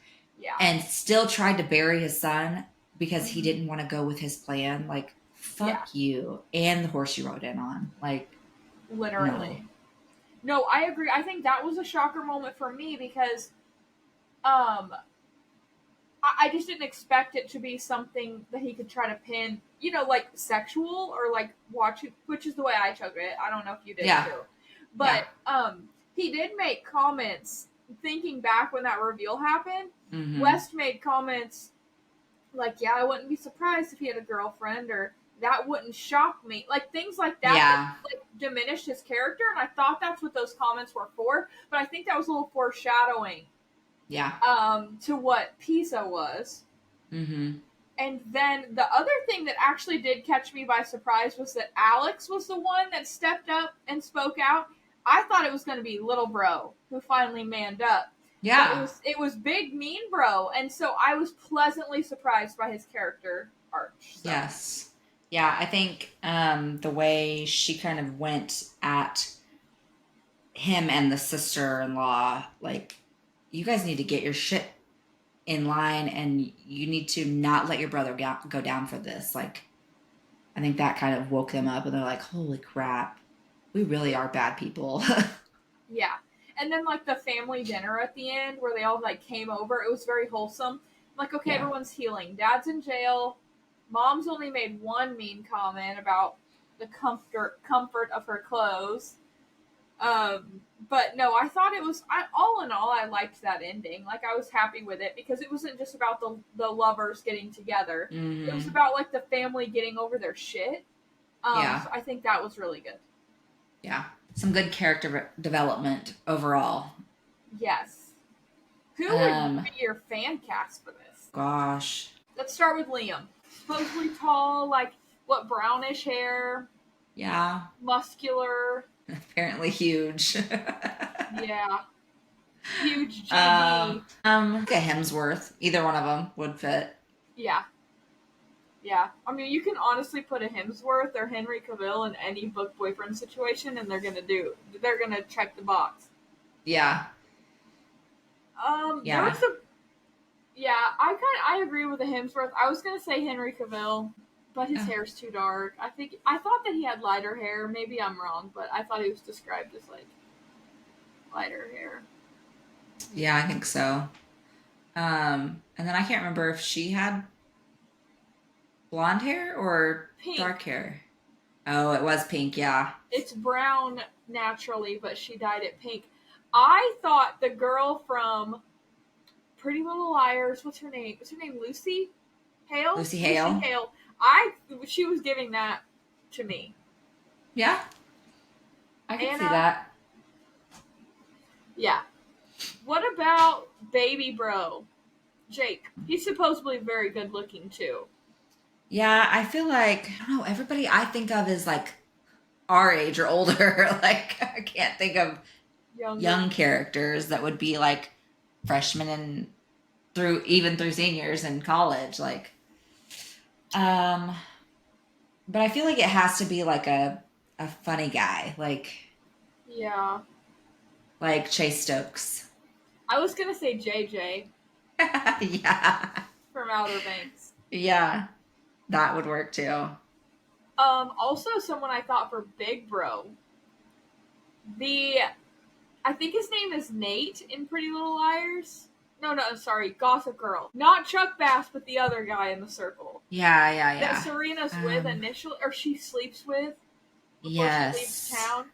and still tried to bury his son because he didn't want to go with his plan, like, fuck you and the horse you rode in on, like, literally. No, I agree. I think that was a shocker moment for me, because I just didn't expect it to be something that he could try to pin, like sexual or like watching, which is the way I took it. I don't know if you did too. But he did make comments, thinking back when that reveal happened. West made comments like, "Yeah, I wouldn't be surprised if he had a girlfriend," or "that wouldn't shock me." Like things like that that like diminished his character, and I thought that's what those comments were for. But I think that was a little foreshadowing. To what Pisa was. And then the other thing that actually did catch me by surprise was that Alex was the one that stepped up and spoke out. I thought it was going to be little bro who finally manned up. But it was big mean bro, and so I was pleasantly surprised by his character arch. So. Yes. Yeah, I think the way she kind of went at him and the sister-in-law, like, you guys need to get your shit in line, and you need to not let your brother go down for this. Like, I think that kind of woke them up, and they're like, holy crap, we really are bad people. Yeah. And then like the family dinner at the end where they all like came over, it was very wholesome. Like, okay, everyone's healing. Dad's in jail. Mom's only made one mean comment about the comfort of her clothes. But no, I thought it was, all in all, I liked that ending. Like, I was happy with it because it wasn't just about the lovers getting together. It was about like the family getting over their shit. So I think that was really good. Yeah. Some good character development overall. Yes. Who would be your fan cast for this? Gosh. Let's start with Liam. Supposedly tall, like What, brownish hair, Yeah. muscular. Apparently huge. Yeah. Huge Um, GB. okay, Hemsworth. Either one of them would fit. Yeah. Yeah. I mean, you can honestly put a Hemsworth or Henry Cavill in any book boyfriend situation, and they're gonna check the box. Yeah. Yeah. There's a, yeah, I agree with the Hemsworth. I was gonna say Henry Cavill, but his hair's too dark. I thought that he had lighter hair. Maybe I'm wrong, but I thought he was described as like lighter hair. Yeah, I think so. And then I can't remember if she had blonde hair or Pink. dark hair. Oh, it was pink, yeah. It's brown naturally, but she dyed it pink. I thought the girl from Pretty Little Liars, what's her name? What's her name? Lucy Hale? Lucy Hale. Lucy Hale. She was giving that to me. Yeah. I can see that. Yeah. What about Baby Bro? Jake. He's supposedly very good looking too. Yeah, I feel like, I don't know, everybody I think of is like our age or older. Like, I can't think of young characters that would be like freshmen and through seniors in college. Like, but I feel like it has to be like a funny guy, like Chase Stokes. I was gonna say JJ. Yeah. From Outer Banks. Yeah, that would work too. Also someone I thought for Big Bro. I think his name is Nate in Pretty Little Liars. No, sorry, Gossip Girl. Not Chuck Bass, but the other guy in the circle. Yeah. That Serena's with initially, or she sleeps with. Yes. She leaves town.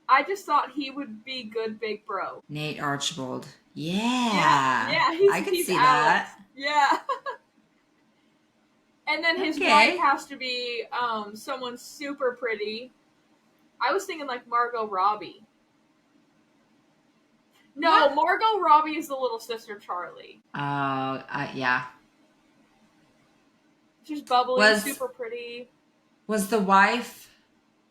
I just thought he would be good Big Bro. Nate Archibald. Yeah. I could see Alex. that. Yeah. And then his wife has to be someone super pretty. I was thinking like Margot Robbie. No, what? Margot Robbie is the little sister Charlie. Yeah. She's bubbly, super pretty. Was the wife?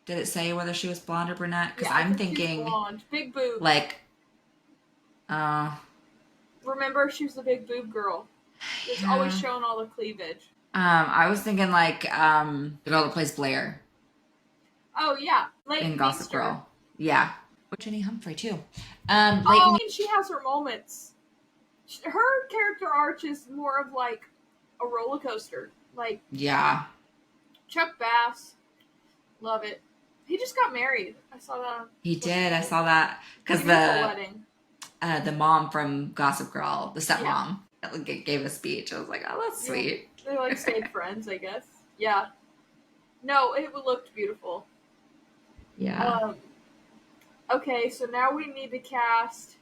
Did it say whether she was blonde or brunette? Because I'm thinking blonde, big boob. Like, remember, she was the big boob girl. It's always showing all the cleavage. I was thinking like the girl that plays Blair. Oh yeah, in Gossip Girl. Yeah, Jenny Humphrey too. She has her moments. Her character arc is more of like a roller coaster. Like Chuck Bass, love it. He just got married. I saw that. He did. I saw that because the mom from Gossip Girl, the stepmom, gave a speech. I was like, oh, that's sweet. They like stayed friends, I guess. Yeah. No, it looked beautiful. Yeah. Okay, so now we need to cast.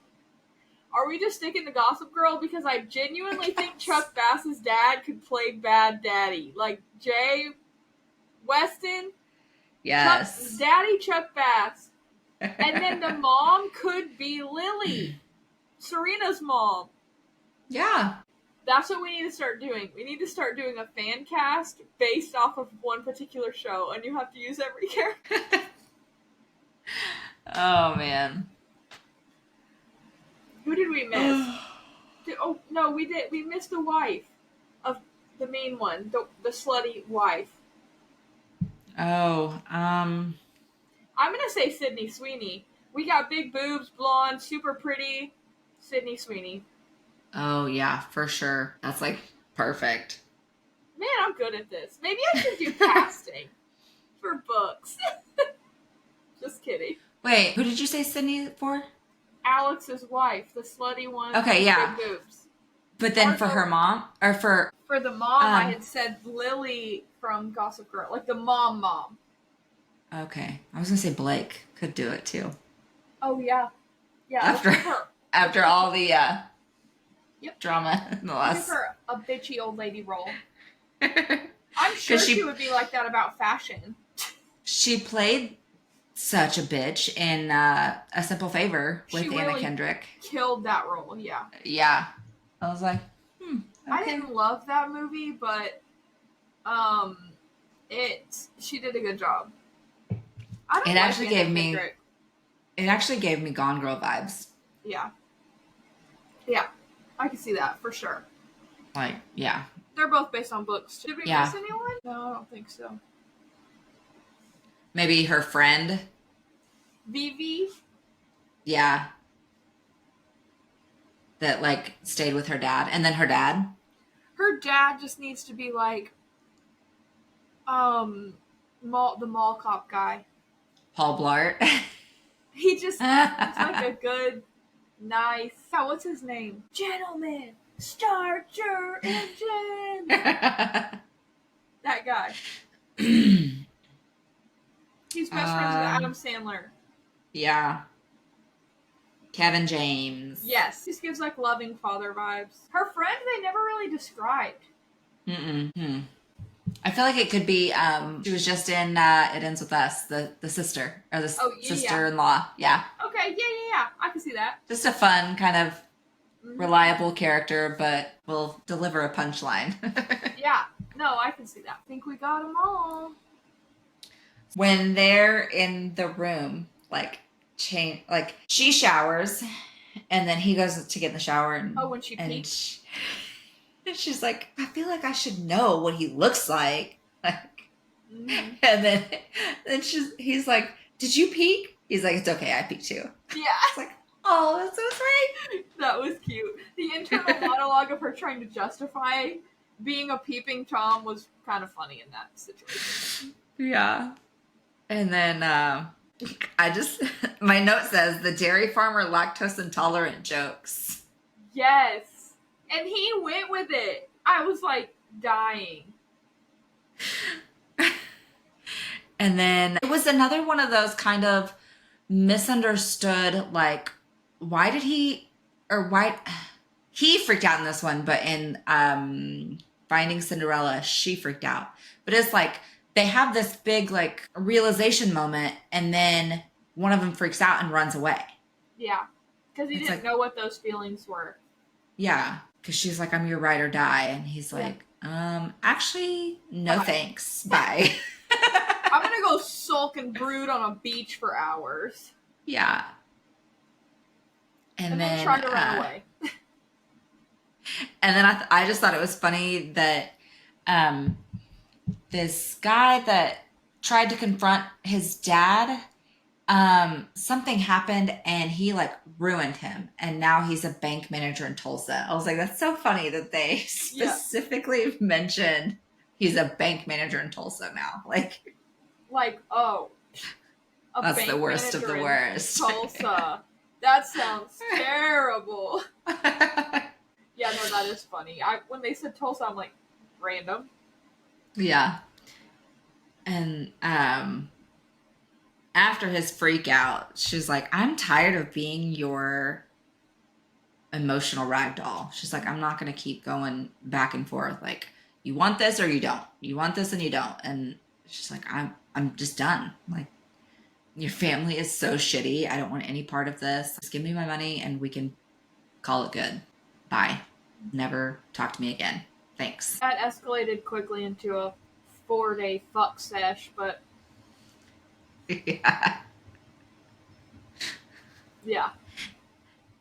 Are we just sticking to Gossip Girl? Because I genuinely think Chuck Bass's dad could play Bad Daddy. Like Jay Weston. Yes. Daddy Chuck Bass. And then the mom could be Lily. Serena's mom. Yeah. That's what we need to start doing. We need to start doing a fan cast based off of one particular show, and you have to use every character. Oh, man. Who did we miss? No, we did. We missed the wife of the main one, the slutty wife. Oh, I'm gonna say Sydney Sweeney. We got big boobs, blonde, super pretty. Sydney Sweeney. Oh yeah, for sure. That's like perfect. Man, I'm good at this. Maybe I should do casting for books. Just kidding. Wait, who did you say Sydney for? Alex's wife, the slutty one. Okay, yeah. Big boobs. But then for her mom, or for the mom, I had said Lily from Gossip Girl, like the mom. Okay, I was gonna say Blake could do it too. Oh yeah. After all the drama in the last. Give her a bitchy old lady role. I'm sure she would be like that about fashion. She played such a bitch in A Simple Favor with Anna Kendrick. Killed that role, yeah. Yeah. I was like, okay. I didn't love that movie, but She did a good job. I don't It like actually Anna gave me Kendrick. it actually gave me Gone Girl vibes. Yeah, I can see that for sure. Like, yeah. They're both based on books. Did we Yeah. miss anyone? No, I don't think so. Maybe her friend. Vivi. Yeah. That like stayed with her dad. And then her dad. Her dad just needs to be like, the mall cop guy. Paul Blart. He just he's like a good, nice. Yeah, what's his name? Gentleman, start your engine. That guy. He's best friends with Adam Sandler. Yeah. Kevin James. Yes, this gives like loving father vibes. Her friend, they never really described. I feel like it could be. She was just in It Ends With Us, the sister or the sister-in-law. Yeah. Okay. Yeah. I can see that. Just a fun kind of reliable character, but will deliver a punchline. Yeah. No, I can see that. I think we got them all. When they're in the room, like she showers, and then he goes to get in the shower, and when she peeks. She's like, I feel like I should know what he looks like. Mm-hmm. And then he's like, did you peek? He's like, it's okay, I peeked too. Yeah. It's like, oh, that's so sweet. That was cute. The internal monologue of her trying to justify being a peeping Tom was kind of funny in that situation. Yeah. And then my note says the dairy farmer lactose intolerant jokes. Yes. And he went with it. I was like dying. And then it was another one of those kind of misunderstood, like, why he freaked out in this one, but in Finding Cinderella, she freaked out. But it's like they have this big like realization moment, and then one of them freaks out and runs away. Yeah, because he didn't know what those feelings were. Yeah, because she's like, I'm your ride or die. And he's like, actually, no thanks. Bye. I'm going to go sulk and brood on a beach for hours. Yeah. And then try to run away. And then I just thought it was funny that this guy that tried to confront his dad, something happened and he like ruined him, and now he's a bank manager in Tulsa. I was like, that's so funny that they specifically mentioned he's a bank manager in Tulsa now. That's the worst of the worst. Tulsa. That sounds terrible. Yeah, no, that is funny. When they said Tulsa, I'm like, random. Yeah. And after his freak out, she's like, I'm tired of being your emotional rag doll. She's like, I'm not going to keep going back and forth. Like, you want this or you don't. You want this and you don't. And she's like, I'm just done. Like, your family is so shitty. I don't want any part of this. Just give me my money and we can call it good. Bye. Never talk to me again. Thanks. That escalated quickly into a 4-day fuck sesh, but yeah.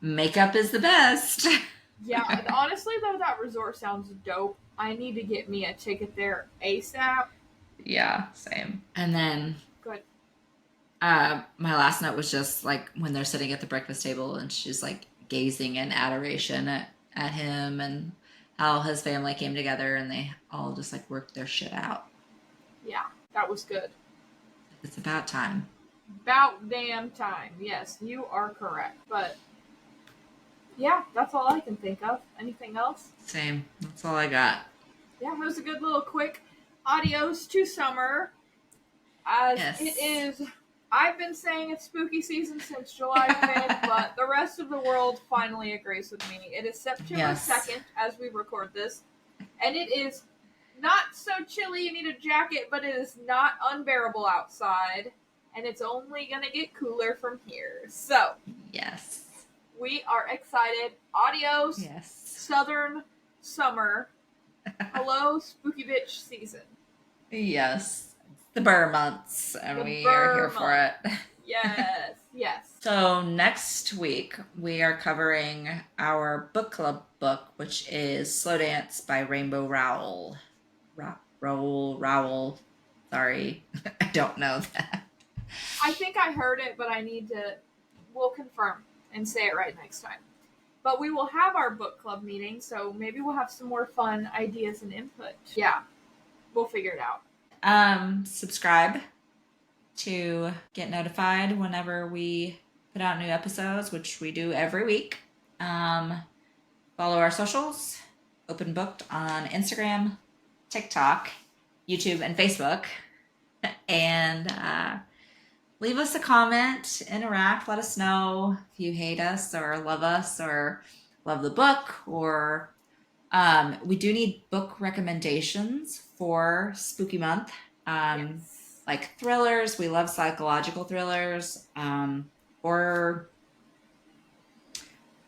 Makeup is the best. Yeah, honestly though, that resort sounds dope. I need to get me a ticket there ASAP. Yeah, same. And then good. My last note was just like when they're sitting at the breakfast table and she's like gazing in adoration at him and how his family came together and they all just like worked their shit out. Yeah, that was good. It's about time. About damn time. Yes, you are correct. But yeah, that's all I can think of. Anything else? Same. That's all I got. Yeah, it was a good little quick adios to summer. Yes. It is, I've been saying it's spooky season since July 5th, but the rest of the world finally agrees with me. It is September 2nd as we record this, and it is not so chilly you need a jacket, but it is not unbearable outside, and it's only going to get cooler from here. So, yes, we are excited. Adios, yes. Southern summer. Hello, spooky bitch season. Yes. The Burr months, and The we Burr are here for month. it. Yes, yes. So next week we are covering our book club book, which is Slow Dance by Rainbow Rowell. Rowell. Sorry, I don't know that. I think I heard it, but we'll confirm and say it right next time. But we will have our book club meeting, so maybe we'll have some more fun ideas and input. Yeah, we'll figure it out. Subscribe to get notified whenever we put out new episodes, which we do every week. Follow our socials, Open Booked on Instagram, TikTok, YouTube, and Facebook. And leave us a comment, interact, let us know if you hate us or love the book, or we do need book recommendations for Spooky Month. Yes. Like thrillers. We love psychological thrillers, or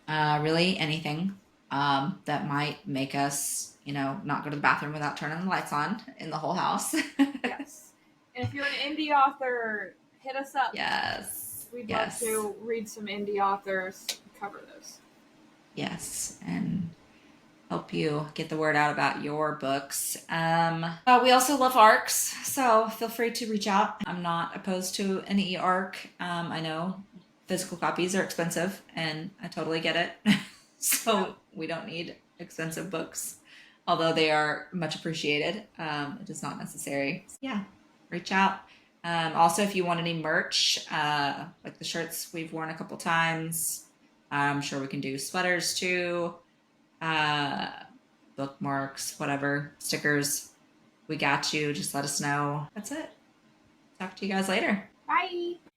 really anything that might make us, not go to the bathroom without turning the lights on in the whole house. Yes. And if you're an indie author, hit us up. Yes. We'd Yes. love to read some indie authors and cover those. Yes, and help you get the word out about your books. We also love ARCs, so feel free to reach out. I'm not opposed to an e-ARC. I know physical copies are expensive, and I totally get it. So we don't need expensive books, although they are much appreciated. It is not necessary. Yeah, reach out. Also, if you want any merch, like the shirts we've worn a couple times, I'm sure we can do sweaters too. Bookmarks, whatever, stickers. We got you. Just let us know. That's it. Talk to you guys later. Bye.